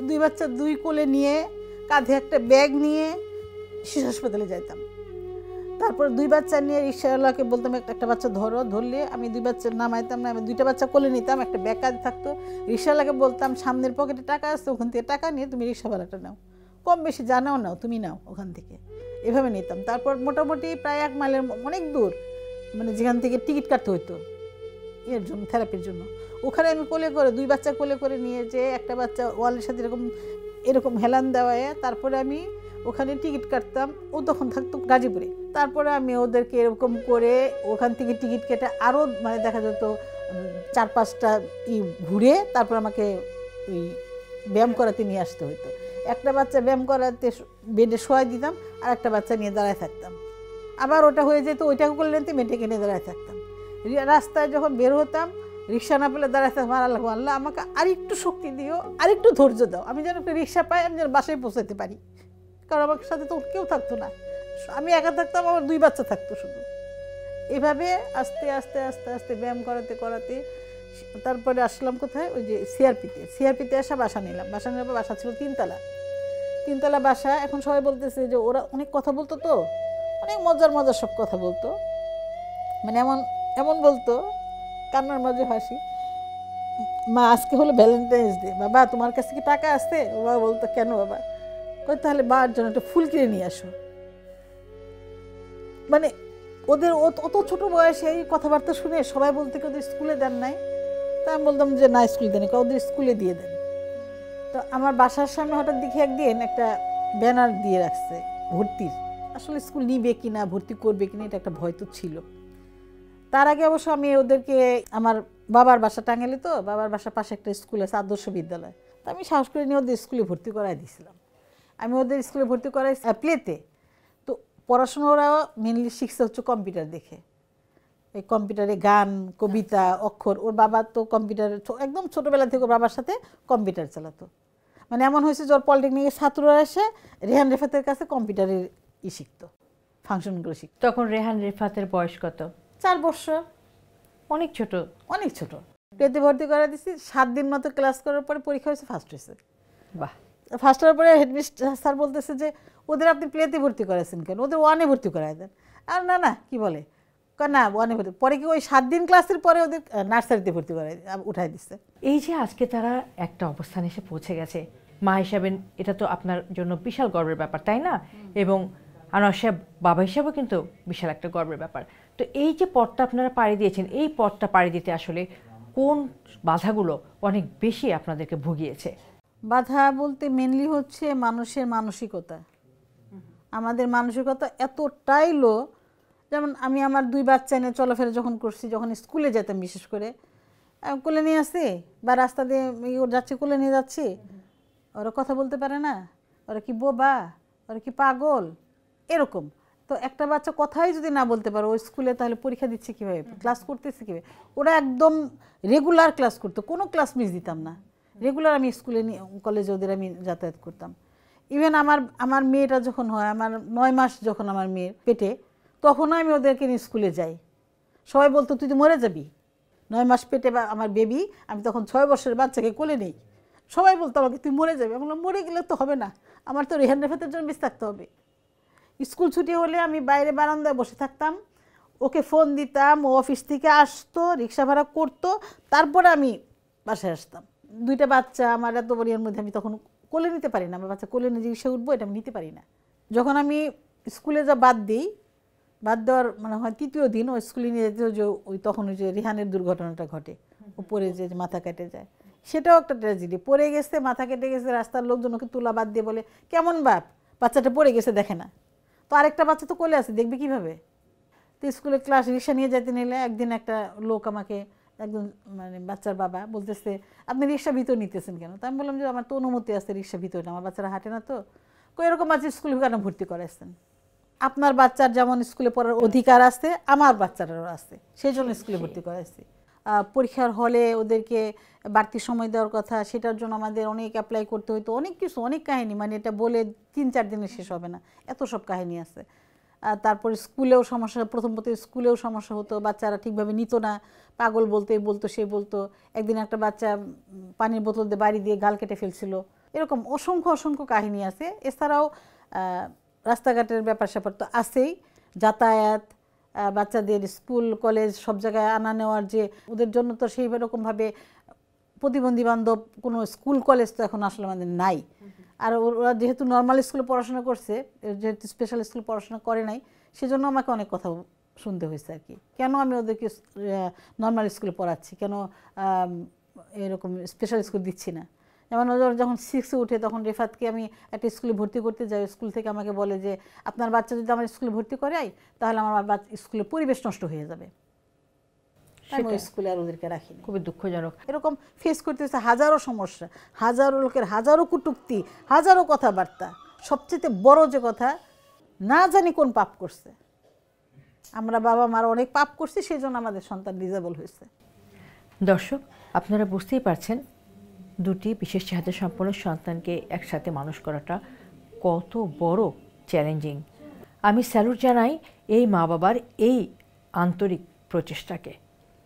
দুই বাচ্চা দুই কোলে নিয়ে, কাঁধে একটা ব্যাগ নিয়ে শিশু হাসপাতালে যাইতাম। তারপর দুই বাচ্চা নিয়ে রিক্সাওয়ালাকে বলতাম একটা বাচ্চা ধরো, ধরলে আমি দুই বাচ্চা নামাইতাম না, আমি দুইটা বাচ্চা কোলে নিতাম, একটা ব্যাগ কাঁধে থাকতো। রিক্সাওয়ালাকে বলতাম সামনের পকেটে টাকা আছে, ওখান থেকে টাকা নিয়ে তুমি রিক্সাওয়ালাটা নাও, কম বেশি জানাও নাও, তুমি নাও ওখান থেকে, এভাবে নিতাম। তারপর মোটামুটি প্রায় 1 মাইলের অনেক দূর, মানে যেখান থেকে টিকিট কাটতে হতো এর জন্য, থেরাপির জন্য, ওখানে আমি কোলে করে দুই বাচ্চা কোলে করে নিয়ে যে একটা বাচ্চা ওয়ালের সাথে এরকম এরকম হেলান দেওয়ায়, তারপরে আমি ওখানে টিকিট কাটতাম। ও তখন থাকতো গাজীপুরে। তারপরে আমি ওদেরকে এরকম করে ওখান থেকে টিকিট কেটে আরও মানে দেখা যেত 4-5টা ঘুরে তারপর আমাকে ওই ব্যায়াম করাতে নিয়ে আসতে হতো। একটা বাচ্চা ব্যায়াম করাতে বেডে শোয়াই দিতাম, আর একটা বাচ্চা নিয়ে দাঁড়ায় থাকতাম। আবার ওটা হয়ে যেত, ওইটাকে করলে নিতে মেয়েটাকে নিয়ে দাঁড়ায় থাকতাম। রাস্তায় যখন বের হতাম, রিক্সা না পেলে দাঁড়ায় থাকতাম, আল্লাহ আল্লাহ আমাকে আরেকটু শক্তি দিও, আরেকটু ধৈর্য দাও, আমি যেন একটা রিক্সা পাই, আমি যেন বাসায় পৌঁছাতে পারি। কারণ আমার সাথে তো কেউ থাকতো না, আমি একা থাকতাম, আমার 2 বাচ্চা থাকতো শুধু। এভাবে আস্তে আস্তে আস্তে আস্তে ব্যায়াম করাতে করাতে তারপরে আসলাম কোথায়, ওই যে সিআরপিতে আসা বাসা নিলাম। বাসা নেওয়ার পর বাসা ছিল 3তলা বাসা। এখন সবাই বলতেছে যে ওরা অনেক কথা বলতো, তো অনেক মজার মজার সব কথা বলতো, মানে এমন এমন বলতো কান্নার মাঝে হাসি। মা আজকে হলো ভ্যালেন্টাইন্স ডে, বাবা তোমার কাছে কি টাকা আছে? ও বাবা বলতো কেন বাবা? কই তাহলে বার জন্য একটা ফুল কিনে নিয়ে আসো। মানে ওদের অত ছোট বয়সে এই কথাবার্তা শুনে সবাই বলতে কি ওদের স্কুলে দেন নাই? তা আমি বলতাম যে না, স্কুলে দেন, ওদের স্কুলে দিয়ে দেন। তো আমার বাসার সামনে হঠাৎ দেখি একদিন একটা ব্যানার দিয়ে রাখছে ভর্তির। আসলে স্কুল নিবে কিনা, ভর্তি করবে কিনা, এটা একটা ভয় তো ছিল। তার আগে অবশ্য আমি ওদেরকে, আমার বাবার বাসা টাঙ্গাইলে, তো বাবার বাসার পাশে একটা স্কুল আছে আদর্শ বিদ্যালয়, তো আমি সাহস করে নিয়ে ওদের স্কুলে ভর্তি করাই দিয়েছিলাম। আমি ওদের স্কুলে ভর্তি করাই প্লেতে। তো পড়াশোনা ওরা মেনলি শিখছে হচ্ছে কম্পিউটার দেখে, এই কম্পিউটারে গান, কবিতা, অক্ষর। ওর বাবা তো কম্পিউটার একদম ছোটোবেলা থেকে ওর বাবার সাথে কম্পিউটার চালাতো। মানে এমন হয়েছে যে ওর পলিটেকনিকের ছাত্ররা এসে রেহান রেফাতের কাছে কম্পিউটারের শিখতো, ফাংশনগুলো শিখতো। তখন রেহান রিফাতের বয়স কত? 4 বছর, অনেক ছোট। অনেক ছোট। প্লেতে ভর্তি করা দিছি। 7 দিন মতো ক্লাস করার পরে পরীক্ষা হয়েছে, ফার্স্ট হয়েছে। বাহ। ফার্স্ট হওয়ার পরে হেডমিস্টার স্যার বলতেছে যে ওদের আপনি প্লেতে ভর্তি করেছেন কেন, ওদের 1-এ ভর্তি করাই দেন। আর না না কি বলে, না 1-এ ভর্তি। পরে কি ওই 7 দিন ক্লাসের পরে ওদের নার্সারিতে ভর্তি করাই উঠাই দিচ্ছে। এই যে আজকে তারা একটা অবস্থানে এসে পৌঁছে গেছে, মা হিসাবে এটা তো আপনার জন্য বিশাল গর্বের ব্যাপার, তাই না? এবং আনোয়ার সাহেব বাবা হিসাবেও কিন্তু বিশাল একটা গর্বের ব্যাপার। তো এই যে পথটা আপনারা পাড়ি দিয়েছেন, এই পথটা পাড়ি দিতে আসলে কোন বাধাগুলো অনেক বেশি আপনাদেরকে ভুগিয়েছে? বাধা বলতে মেনলি হচ্ছে মানুষের মানসিকতা। আমাদের মানসিকতা এতটাই লো, যেমন আমি আমার 2 বাচ্চা নিয়ে চলাফেরা যখন করছি, যখন স্কুলে যেতাম বিশেষ করে, কোলে নিয়ে আসছি বা রাস্তা দিয়ে যাচ্ছি, কোলে নিয়ে যাচ্ছি, ওরা কথা বলতে পারে না, ওরা কি বোবা, ওরা কি পাগল, এরকম। তো একটা বাচ্চা কথাই যদি না বলতে পারো ওই স্কুলে, তাহলে পরীক্ষা দিচ্ছে কীভাবে, ক্লাস করতেছে কীভাবে? ওরা একদম রেগুলার ক্লাস করতো, কোনো ক্লাস মিস দিতাম না। রেগুলার আমি স্কুলে কলেজে ওদের আমি যাতায়াত করতাম। ইভেন আমার মেয়েটা যখন হয়, আমার 9 মাস যখন আমার মেয়ের পেটে, তখনও আমি ওদেরকে নিয়ে স্কুলে যাই। সবাই বলতো তুই তো মরে যাবি, 9 মাস পেটে বা আমার বেবি, আমি তখন 6 বছরের বাচ্চাকে কোলে নেই। সবাই বলতো আমাকে তুই মরে যাবি। আমি বললাম মরে গেলে তো হবে না, আমার তো রেহান রেফাতের জন্য বেঁচে থাকতে হবে। স্কুল ছুটি হলে আমি বাইরে বারান্দায় বসে থাকতাম, ওকে ফোন দিতাম, ও অফিস থেকে আসতো, রিক্সা ভাড়া করতো, তারপরে আমি বাসায় আসতাম। 2টা বাচ্চা আমার এত বড়িয়ার মধ্যে আমি তখন কোলে নিতে পারি না। আমার বাচ্চা কোলে নিয়ে রিক্সা উঠবো, এটা আমি নিতে পারি না। যখন আমি স্কুলে বাদ দেওয়ার মানে হয় 3য় দিন, ও স্কুলে নিয়ে যেতে যে ওই তখন ওই যে রেহানের দুর্ঘটনাটা ঘটে, ও পড়ে যে মাথা কেটে যায়, সেটাও একটা ট্র্যাজেডি। পড়ে গেছে, মাথা কেটে গেছে, রাস্তার লোকজন ওকে তুলা বাদ দিয়ে বলে কেমন বাপ, বাচ্চাটা পড়ে গেছে দেখে না। তো আরেকটা বাচ্চা তো কোলে আছে, দেখবে কীভাবে? তো স্কুলে ক্লাস রিক্সা নিয়ে যেতে নিলে একদিন একটা লোক আমাকে, একজন মানে বাচ্চার বাবা বলতেছে আপনি রিক্সা ভিতর নিতেছেন কেন? তো আমি বললাম যে আমার তো অনুমতি আছে রিক্সা ভিতরে, আমার বাচ্চারা হাঁটে না। তো এরকম বাচ্চা স্কুলে কেন ভর্তি করাইছেন? আপনার বাচ্চার যেমন স্কুলে পড়ার অধিকার আছে, আমার বাচ্চারাও আছে, সেই জন্য স্কুলে ভর্তি করাইছি। পরীক্ষার হলে ওদেরকে বাড়তি সময় দেওয়ার কথা, সেটার জন্য আমাদের অনেক অ্যাপ্লাই করতে হতো, অনেক কিছু, অনেক কাহিনী, মানে এটা বলে 3-4 দিনে শেষ হবে না, এত সব কাহিনী আছে। তারপরে স্কুলেও সমস্যা, প্রথম স্কুলেও সমস্যা হতো, বাচ্চারা ঠিকভাবে নিত না, পাগল বলতো, সে বলতো। একদিন একটা বাচ্চা পানির বোতল দিয়ে বাড়ি দিয়ে গাল কেটে ফেলছিল। এরকম অসংখ্য কাহিনী আছে। এছাড়াও রাস্তাঘাটের ব্যাপার স্যাপার তো আছেই, যাতায়াত, বাচ্চাদের স্কুল কলেজ সব জায়গায় আনা নেওয়ার, যে ওদের জন্য তো সেই রকমভাবে প্রতিবন্ধী বান্ধব কোনো স্কুল কলেজ তো এখন আসলে আমাদের নাই। আর ওরা যেহেতু নর্মাল স্কুলে পড়াশোনা করছে, যেহেতু স্পেশাল স্কুলে পড়াশোনা করে নাই, সেজন্য আমাকে অনেক কথা শুনতে হয়েছে আর কি, কেন আমি ওদেরকে নর্মাল স্কুলে পড়াচ্ছি, কেন এরকম স্পেশাল স্কুল দিচ্ছি না। যেমন যখন 6-এ উঠে, তখন রেফাতকে আমি একটা স্কুলে ভর্তি করতে যাই, স্কুল থেকে আমাকে বলে যে আপনার বাচ্চা যদি আমার স্কুলে ভর্তি করাই, তাহলে আমার স্কুলের পরিবেশ নষ্ট হয়ে যাবে, আমি স্কুলে আর ওদেরকে রাখিনি। খুবই দুঃখজনক। এরকম ফেস করতে হচ্ছে হাজারো সমস্যা, হাজারো লোকের হাজারো কটূক্তি, হাজারো কথাবার্তা। সবচেয়ে বড় যে কথা, না জানি কোন পাপ করছে, আমরা বাবা মারা অনেক পাপ করছি, সেই জন্য আমাদের সন্তান ডিজেবল হয়েছে। দর্শক, আপনারা বুঝতেই পারছেন 2টি বিশেষ চাহিদা সম্পন্ন সন্তানকে একসাথে মানুষ করাটা কত বড় চ্যালেঞ্জিং। আমি স্যালুট জানাই এই মা বাবার এই আন্তরিক প্রচেষ্টাকে।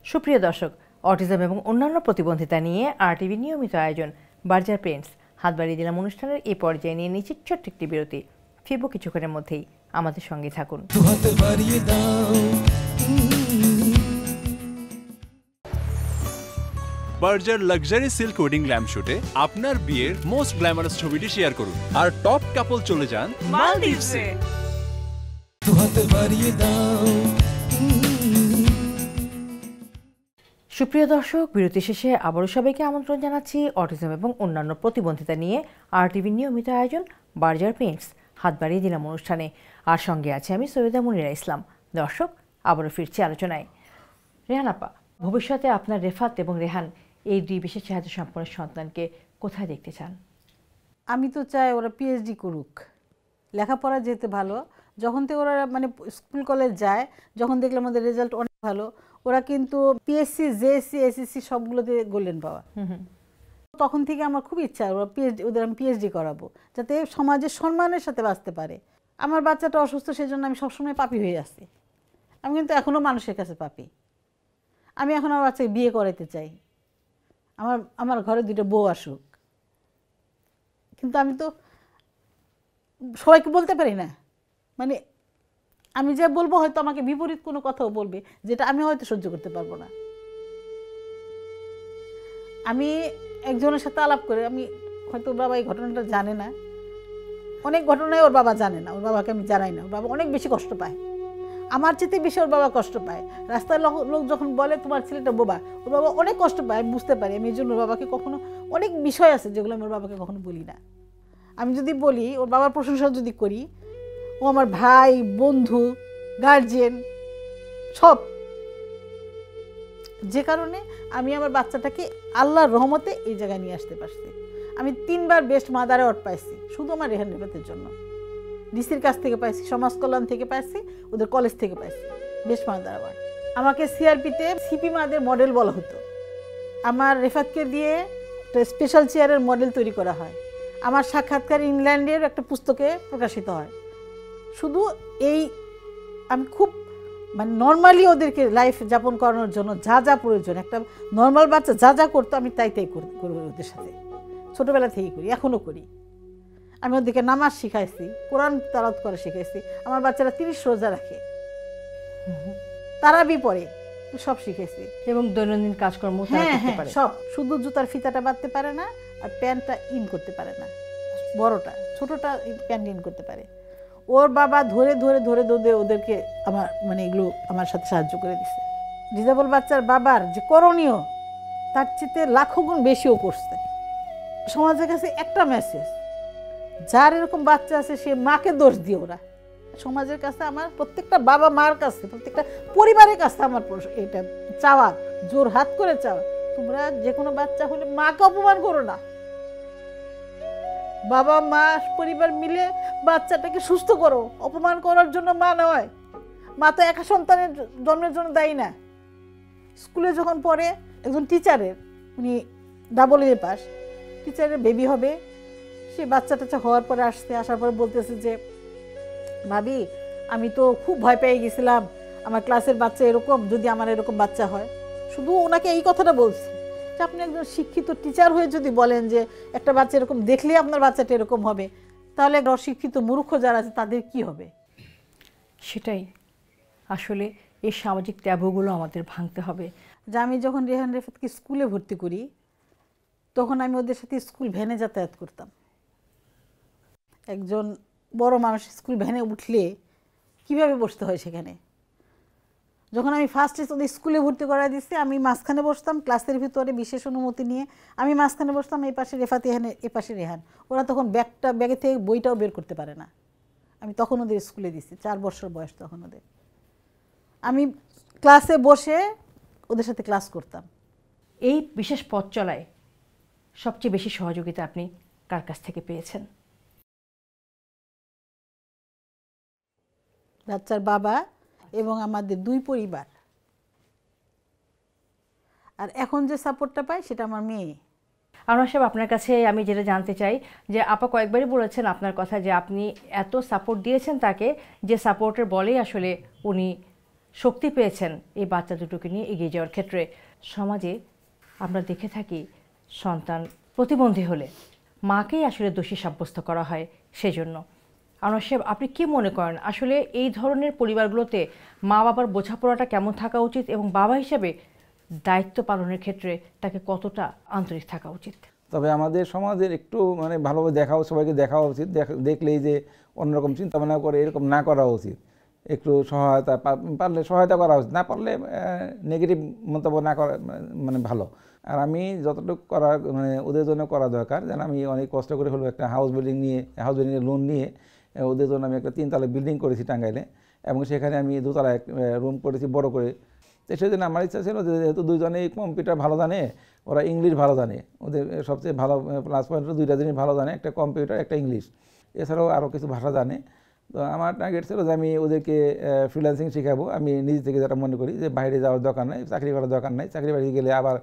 সুপ্রিয় দর্শক, অটিজম এবং অন্যান্য প্রতিবন্ধিতা নিয়ে RTV নিয়মিত আয়োজন বার্জার পেন্টস হাত বাড়িয়ে দিলাম অনুষ্ঠানের এই পর্যায়ে নিয়ে নিচ্ছি ছোট্ট একটি বিরতি। ফিরব কিছুক্ষণের মধ্যেই, আমাদের সঙ্গে থাকুন। বার্জার লাক্সারি সিল্ক ওয়েডিং ল্যাম্পশুটে আপনার বিয়ের মোস্ট গ্ল্যামারাস ছবিটি শেয়ার করুন আর টপ কাপল চলে যান মালদ্বীপসে। সুপ্রিয় দর্শক, বিরতি শেষে আবারও সবাইকে আমন্ত্রণ জানাচ্ছি অটিজম এবং অন্যান্য প্রতিবন্ধিতা নিয়ে RTV নিয়মিত আয়োজন বার্জার পেন্টস হাত বাড়িয়ে দিলাম অনুষ্ঠানে। আর সঙ্গে আছে আমি সৈয়দা মুনিরা ইসলাম। দর্শক, আবারও ফিরছি আলোচনায়। রেহান আপা, ভবিষ্যতে আপনার রেফাত এবং রেহান এই 2 বিশেষ চাহিদা সম্পন্ন সন্তানকে কোথায় দেখতে চান? আমি তো চাই ওরা পিএইচডি করুক, লেখাপড়া যেতে ভালো। যখন থেকে ওরা মানে স্কুল কলেজ যায়, যখন দেখলাম ওদের রেজাল্ট অনেক ভালো, ওরা কিন্তু পিএসসি, জেএসসি, এসএসসি সবগুলোতে গোল্ডেন পাওয়া। তখন থেকে আমার খুব ইচ্ছা ওরা পিএইচডি, ওদের আমি পিএইচডি করাবো, যাতে সমাজের সম্মানের সাথে বাঁচতে পারে। আমার বাচ্চাটা অসুস্থ, সেই জন্য আমি সবসময় পাপী হয়ে আছি। আমি কিন্তু এখনও মানুষের কাছে পাপী। আমি এখন আমার বাচ্চাকে বিয়ে করাইতে চাই, আমার ঘরে 2টা বউ আসুক, কিন্তু আমি তো সবাইকে বলতে পারি না। মানে আমি যা বলবো হয়তো আমাকে বিপরীত কোনো কথাও বলবে, যেটা আমি হয়তো সহ্য করতে পারবো না। আমি একজনের সাথে আলাপ করে, আমি হয়তো ওর বাবা এই ঘটনাটা জানে না, অনেক ঘটনায় ওর বাবা জানে না, ওর বাবাকে আমি জানাই না। ওর বাবা অনেক বেশি কষ্ট পায়, আমার চেয়ে বেশি ওর বাবা কষ্ট পায়। রাস্তার লোক যখন বলে তোমার ছেলেটা বোবা, ওর বাবা অনেক কষ্ট পায়, আমি বুঝতে পারি। আমি এই জন্য ওর বাবাকে কখনো, অনেক বিষয় আছে যেগুলো আমি ওর বাবাকে কখনো বলি না। আমি যদি বলি, ওর বাবার প্রশংসা যদি করি, ও আমার ভাই, বন্ধু, গার্জিয়ান সব। যে কারণে আমি আমার বাচ্চাটাকে আল্লাহর রহমতে এই জায়গায় নিয়ে আসতে পারছি। আমি 3বার বেস্ট মাদার অ্যাওয়ার্ড পাইছি, শুধু আমার রেহান রেফাতের জন্য। ডিসির কাছ থেকে পাইছি, সমাজ কল্যাণ থেকে পাইছি, ওদের কলেজ থেকে পাইছি বেস্ট মাদার অ্যাওয়ার্ড। আমাকে সিআরপিতে সিপি মাদের মডেল বলা হতো। আমার রেফাতকে দিয়ে একটা স্পেশাল চেয়ারের মডেল তৈরি করা হয়। আমার সাক্ষাৎকার ইংল্যান্ডের একটা পুস্তকে প্রকাশিত হয়। শুধু এই আমি খুব মানে নর্মালি ওদেরকে লাইফ যাপন করানোর জন্য যা যা প্রয়োজন, একটা নর্মাল বাচ্চা যা যা করতো আমি তাই করি ওদের সাথে, ছোটোবেলা থেকেই করি, এখনও করি। আমি ওদেরকে নামাজ শিখাইছি, কোরআন তেলাওয়াত করে শিখাইছি। আমার বাচ্চারা 30 রোজা রাখে, তারাবি পড়ে, সব শিখেছি। এবং দৈনন্দিন কাজকর্ম তারা হ্যাঁ করতে হ্যাঁ পারে। সব। শুধু জুতার ফিতাটা বাঁধতে পারে না, আর প্যান্টটা ইন করতে পারে না। বড়টা, ছোটটা প্যান্ট ইন করতে পারে। ওর বাবা ধরে ধরে ধরে ধরে ওদেরকে আমার মানে এগুলো আমার সাথে সাহায্য করে দিছে। ডিজেবল বাচ্চার বাবার যে করণীয়, তার চেয়ে লাখো গুণ বেশিও করছে। সমাজের কাছে একটা মেসেজ, যার এরকম বাচ্চা আছে সে মাকে দোষ দিয়ে, ওরা সমাজের কাছে, আমার প্রত্যেকটা বাবা মার কাছে, প্রত্যেকটা পরিবারের কাছে আমার এটা চাওয়া, জোর হাত করে চাওয়া, তোমরা যে কোনো বাচ্চা হলে মাকে অপমান করো না। বাবা মা পরিবার মিলে বাচ্চাটাকে সুস্থ করো, অপমান করার জন্য মা নয়। মা তো একা সন্তানের জন্মের জন্য দায়ী না। স্কুলে যখন পড়ে, একজন টিচারের, উনি AA পাস, টিচারের বেবি হবে, সে বাচ্চা টাচ্চা হওয়ার পরে আসার পরে বলতেছে যে ভাবি আমি তো খুব ভয় পেয়ে গেছিলাম, আমার ক্লাসের বাচ্চা এরকম, যদি আমার এরকম বাচ্চা হয়। শুধু ওনাকে এই কথাটা বলছি যে আপনি একজন শিক্ষিত টিচার হয়ে যদি বলেন যে একটা বাচ্চা এরকম দেখলে আপনার বাচ্চাটা এরকম হবে, তাহলে অশিক্ষিত মূর্খ যারা আছে তাদের কি হবে? সেটাই আসলে এই সামাজিক ট্যাবুগুলো আমাদের ভাঙতে হবে। যে আমি যখন রেহান রেফাতকে স্কুলে ভর্তি করি, তখন আমি ওদের সাথে স্কুল ভ্যানে যাতায়াত করতাম। একজন বড় মানুষ স্কুল ভ্যানে উঠলে কিভাবে বসতে হয় সেখানে। যখন আমি ফার্স্টে ওদের স্কুলে ভর্তি করাই দিচ্ছি, আমি মাঝখানে বসতাম, ক্লাসের ভিতরে বিশেষ অনুমতি নিয়ে আমি মাঝখানে বসতাম, এই পাশে রেফাত, এ পাশে রেহান। ওরা তখন ব্যাগের থেকে বইটাও বের করতে পারে না। আমি তখন ওদের স্কুলে দিচ্ছি, 4 বছর বয়স তখন ওদের। আমি ক্লাসে বসে ওদের সাথে ক্লাস করতাম। এই বিশেষ পথ চলায় সবচেয়ে বেশি সহযোগিতা আপনি কার কাছ থেকে পেয়েছেন? বাচ্চার বাবা এবং আমাদের 2 পরিবার। আর এখন যে সাপোর্টটা পাই সেটা আমার মেয়ে। আনোয়ার সাহেব, আপনার কাছে আমি যেটা জানতে চাই যে আপা কয়েকবারই বলেছেন আপনার কথা যে আপনি এত সাপোর্ট দিয়েছেন তাকে, যে সাপোর্টের বলেই আসলে উনি শক্তি পেয়েছেন এই বাচ্চা দুটোকে নিয়ে এগিয়ে যাওয়ার ক্ষেত্রে। সমাজে আমরা দেখে থাকি সন্তান প্রতিবন্ধী হলে মাকেই আসলে দোষী সাব্যস্ত করা হয়। সেজন্য আনোয়ার সাহেব, আপনি কি মনে করেন আসলে এই ধরনের পরিবারগুলোতে মা বাবার বোঝাপড়াটা কেমন থাকা উচিত এবং বাবা হিসেবে দায়িত্ব পালনের ক্ষেত্রে তাকে কতটা আন্তরিক থাকা উচিত? তবে আমাদের সমাজের একটু মানে ভালোভাবে সবাইকে দেখা উচিত, দেখলেই যে অন্যরকম চিন্তা ভাবনা করে এরকম না করা উচিত। একটু সহায়তা পারলে সহায়তা করা উচিত, না পারলে নেগেটিভ মন্তব্য না করা মানে ভালো। আর আমি যতটুকু করা মানে ওদের জন্য করা দরকার, যেন আমি অনেক কষ্ট করে হলো একটা হাউস বিল্ডিংয়ের লোন নিয়ে ওদের জন্য আমি একটা 3 তলা বিল্ডিং করেছি টাঙ্গাইলে, এবং সেখানে আমি 2 তলা রুম করেছি বড় করে। তো সেই জন্য আমার ইচ্ছা ছিল যে যেহেতু দুজনেই কম্পিউটার ভালো জানে, ওরা ইংলিশ ভালো জানে, ওদের সবচেয়ে ভালো প্লাস পয়েন্ট দুইটা জিনিস ভালো জানে, একটা কম্পিউটার একটা ইংলিশ, এছাড়াও আরও কিছু ভাষা জানে। তো আমার টার্গেট ছিল যে আমি ওদেরকে ফ্রিল্যান্সিং শেখাবো। আমি নিজে থেকে যেটা মনে করি যে বাইরে যাওয়ার দরকার নাই, চাকরি করার দরকার নাই, চাকরি বাড়ি গেলে আবার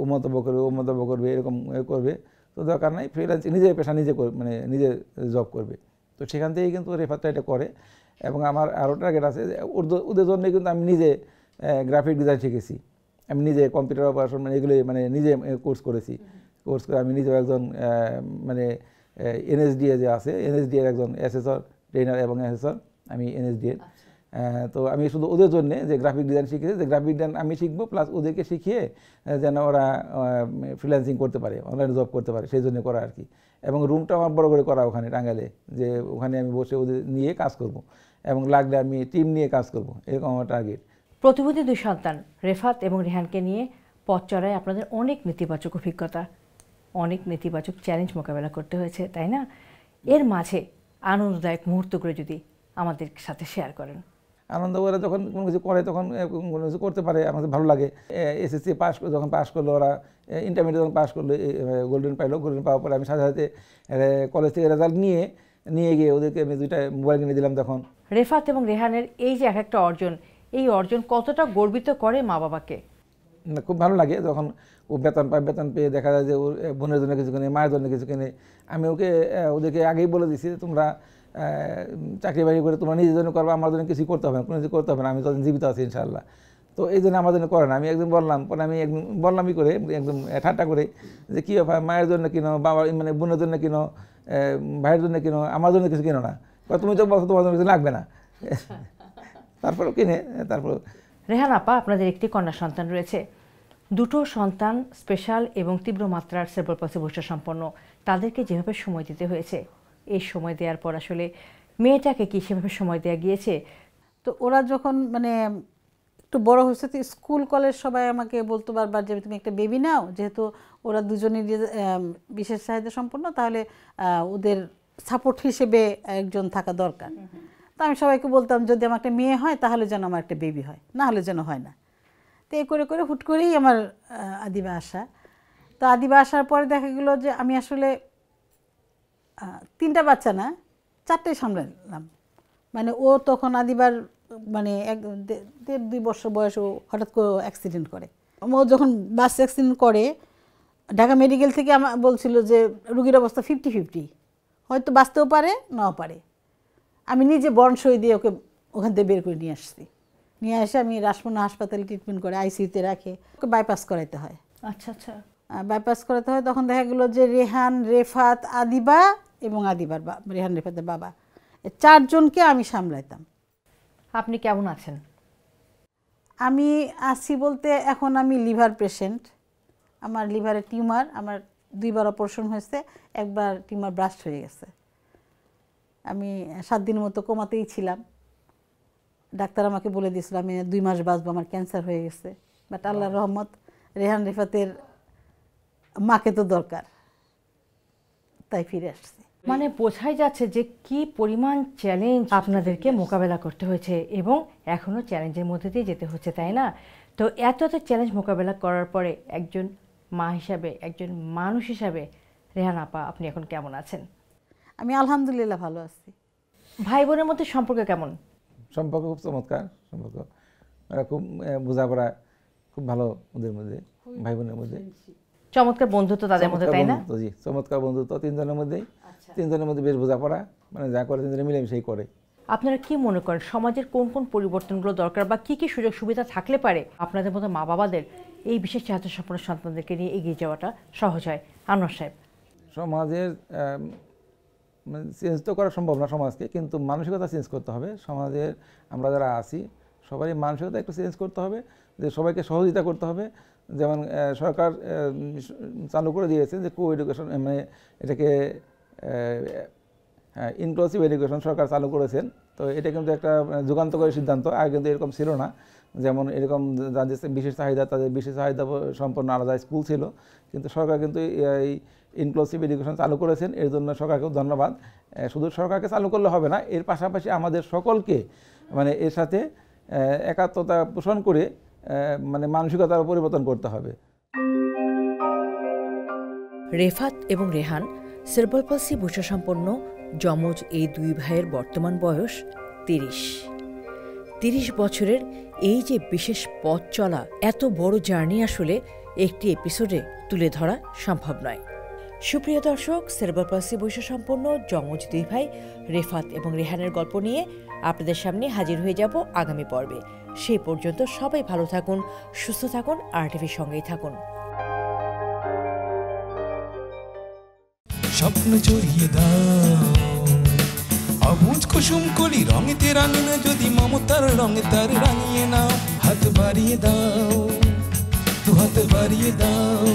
ও মন্তব্য করবে ও মন্তব্য করবে এরকম করবে, তো দরকার নাই, ফ্রিল্যান্সিং নিজের পেশা নিজে মানে নিজে জব করবে। তো সেখান থেকেই কিন্তু রেফাতটা এটা করে। এবং আমার আরও টার্গেট আছে ওদের জন্য কিন্তু আমি নিজে গ্রাফিক ডিজাইন শিখেছি, আমি নিজে কম্পিউটার অপারেশন মানে এগুলো মানে নিজে কোর্স করেছি। কোর্স করে আমি নিজেও একজন মানে এনএসডিএ যে আছে এনএসডিএ এর একজন অ্যাসেসর ট্রেনার এবং অ্যাসেসর আমি এনএসডিএ। তো আমি শুধু ওদের জন্য যে গ্রাফিক ডিজাইন শিখেছি, যে গ্রাফিক ডিজাইন আমি শিখবো প্লাস ওদেরকে শিখিয়ে যেন ওরা ফ্রিল্যান্সিং করতে পারে, অনলাইন জব করতে পারে, সেই জন্য করা আর কি। এবং রুমটা আমার বড় করে করা ওখানে টাঙ্গাইলে, যে ওখানে আমি বসে ওদের নিয়ে কাজ করব এবং লাগলে আমি টিম নিয়ে কাজ করব, এরকম আমার টার্গেট। প্রতিবন্ধী দুই সন্তান রেফাত এবং রেহানকে নিয়ে পথ চলায় আপনাদের অনেক নেতিবাচক অভিজ্ঞতা, অনেক নেতিবাচক চ্যালেঞ্জ মোকাবেলা করতে হয়েছে, তাই না? এর মাঝে আনন্দদায়ক মুহূর্তগুলো যদি আমাদের সাথে শেয়ার করেন। আনন্দ করে যখন কোনো কিছু করে তখন কোনো কিছু করতে পারে আমাদের ভালো লাগে। এসএসসি যখন পাস করলো, ওরা ইন্টারমিডিয়েট যখন পাস করলো গোল্ডেন পাইলো, গোল্ডেন পাওয়ার পরে আমি সাথে সাথে কলেজ থেকে রেজাল্ট নিয়ে গিয়ে ওদেরকে আমি 2টা মোবাইল কিনে দিলাম। তখন রেফাত এবং রেহানের এই যে এক একটা অর্জন, এই অর্জন কতটা গর্বিত করে মা বাবাকে? খুব ভালো লাগে যখন ও বেতন পায়, বেতন পেয়ে দেখা যায় যে ওর বোনের জন্য কিছু কিনে, মায়ের জন্য কিছু কিনে। আমি ওদেরকে আগেই বলে দিচ্ছি যে তোমরা চাকরি বাকরি করে তোমরা নিজের জন্য করবে, আমার জন্য কিছু করতে হবে না, কোনো কিছু করতে হবে না, আমি তখন জীবিত আছি ইনশাআল্লাহ। তো এই জন্য আমার জন্য করে না। আমি একদিন বললাম, পরে আমি একদম বললামই করে একদম ঠাট্টা করে যে কী ব্যাপার, মায়ের জন্য কিনো, বাবার মানে বোনের জন্য কিনো, ভাইয়ের জন্য কিনো, আমার জন্য কিছু কিনো না, তুমি তো বলছো তোমার জন্য কিছু লাগবে না। তারপর কিনে তারপর। রেহান আপা, আপনাদের একটি কন্যা সন্তান রয়েছে, দুটো সন্তান স্পেশাল এবং তীব্র মাত্রার সেরেব্রাল পলসি বৈশিষ্ট্য সম্পন্ন, তাদেরকে যেভাবে সময় দিতে হয়েছে, এই সময় দেওয়ার পর আসলে মেয়েটাকে কি সেভাবে সময় দেওয়া গিয়েছে? তো ওরা যখন মানে একটু বড় হয়েছে, তো স্কুল কলেজ সবাই আমাকে বলতো বারবার যে তুমি একটা বেবি নাও, যেহেতু ওরা দুজনই বিশেষ চাহিদা সম্পন্ন, তাহলে ওদের সাপোর্ট হিসেবে একজন থাকা দরকার। তো আমি সবাইকে বলতাম যদি আমার একটা মেয়ে হয় তাহলে যেন আমার একটা বেবি হয়, না হলে যেন হয় না। তো এই করে করে হুট করেই আমার আদিবা আসা। তো আদিবা আসার পরে দেখা গেলো যে আমি আসলে 3টা বাচ্চা না 4টেই সামলালাম। মানে ও তখন আদিবার মানে 1.5-2 বছর বয়স, ও হঠাৎ করে অ্যাক্সিডেন্ট করে। ও যখন বাস অ্যাক্সিডেন্ট করে ঢাকা মেডিকেল থেকে আমার বলছিল যে রুগীর অবস্থা 50-50, হয়তো বাঁচতেও পারে নাও পারে। আমি নিজে বরণ সই দিয়ে ওকে ওখান থেকে বের করে নিয়ে এসে আমি রাসমনা হাসপাতালে ট্রিটমেন্ট করে আইসিইউতে রাখে ওকে বাইপাস করাইতে হয়। আচ্ছা আচ্ছা, বাইপাস করাতে হয়। তখন দেখা গেলো যে রেহান, রেফাত, আদিবা এবং আদিবার রেহান রেফাতের বাবা, 4 জনকে আমি সামলাইতাম। আপনি কেমন আছেন? আমি আছি বলতে এখন আমি লিভার পেশেন্ট, আমার লিভারে টিউমার, আমার 2বার অপারেশন হয়েছে, একবার টিউমার ব্রাস্ট হয়ে গেছে। আমি 7 দিনের মতো কোমাতেই ছিলাম। ডাক্তার আমাকে বলে দিয়েছিল আমি 2 মাস বাঁচবো, আমার ক্যান্সার হয়ে গেছে। বাট আল্লাহর রহমত, রেহান রেফাতের মাকে তো দরকার, তাই ফিরে আসছি। মানে বোঝাই যাচ্ছে যে কি পরিমাণ চ্যালেঞ্জ আপনাদেরকে মোকাবেলা করতে হয়েছে এবং এখনও চ্যালেঞ্জের মধ্যে দিয়ে যেতে হচ্ছে, তাই না? তো এত চ্যালেঞ্জ মোকাবেলা করার পরে একজন মা হিসাবে, একজন মানুষ হিসাবে রেহান আপা আপনি এখন কেমন আছেন? আমি আলহামদুলিল্লাহ ভালো আছি। ভাই বোনের মধ্যে সম্পর্ক কেমন? সম্পর্ক খুব চমৎকার, সম্পর্ক ওরা খুব বোঝাপড়া খুব ভালো ওদের মধ্যে, ভাই বোনের মধ্যে চমৎকার বন্ধুত্ব তাদের মধ্যে, তাই না? জি, চমৎকার বন্ধুত্ব 3 জনের মধ্যেই। 3 জনের মধ্যে বেশ বোঝাপড়া, মানে যা করে 3 জনে মিলেমিশেই করে। আপনারা কি মনে করেন সমাজের কোন কোন পরিবর্তনগুলো দরকার বা কি কি সুযোগ সুবিধা থাকলে পারে আপনাদের মতো মা বাবাদের এই বিশেষ চাহিদা সম্পন্ন সন্তানদেরকে নিয়ে এগিয়ে যাওয়াটা সহজ হয়? আনোয়ার সাহেব। সমাজের চেঞ্জ তো করা সম্ভব না সমাজকে, কিন্তু মানসিকতা চেঞ্জ করতে হবে। সমাজের আমরা যারা আছি সবারই মানসিকতা একটু চেঞ্জ করতে হবে, যে সবাইকে সহযোগিতা করতে হবে। যেমন সরকার চালু করে দিয়েছে যে কো এডুকেশন, মানে এটাকে ইনক্লুসিভ এডুকেশন সরকার চালু করেছেন। তো এটা কিন্তু একটা যুগান্তকারী সিদ্ধান্ত, আগে কিন্তু এরকম ছিল না। যেমন এরকম যাদের বিশেষ চাহিদা, তাদের বিশেষ চাহিদা সম্পন্ন আলাদা স্কুল ছিল, কিন্তু সরকার কিন্তু এই ইনক্লুসিভ এডুকেশন চালু করেছেন, এর জন্য সরকারকেও ধন্যবাদ। শুধু সরকারকে চালু করলে হবে না, এর পাশাপাশি আমাদের সকলকে মানে এর সাথে একাত্মতা পোষণ করে মানে মানসিকতার পরিবর্তন করতে হবে। রেফাত এবং রেহান সেরেব্রাল পলসি বৈশিষ্ট্যসম্পন্ন যমজ এই দুই ভাইয়ের বর্তমান বয়স ৩০ বছরের এই যে বিশেষ পথ চলা, এত বড় জার্নি আসলে একটি এপিসোডে তুলে ধরা সম্ভব নয়। সুপ্রিয় দর্শক, সেরেব্রাল পলসি বৈশিষ্ট্যসম্পন্ন যমজ দুই ভাই রেফাত এবং রেহানের গল্প নিয়ে আপনাদের সামনে হাজির হয়ে যাব আগামী পর্বে। সেই পর্যন্ত সবাই ভালো থাকুন, সুস্থ থাকুন, আরটিভির সঙ্গেই থাকুন। স্বপ্ন জড়িয়ে দাও অবুঝ কুসুম কলি রঙেতে রাঙিয়ে, যদি মমতার রঙে তার রাঙিয়ে নাও। হাত বাড়িয়ে দাও, দু হাত বাড়িয়ে দাও।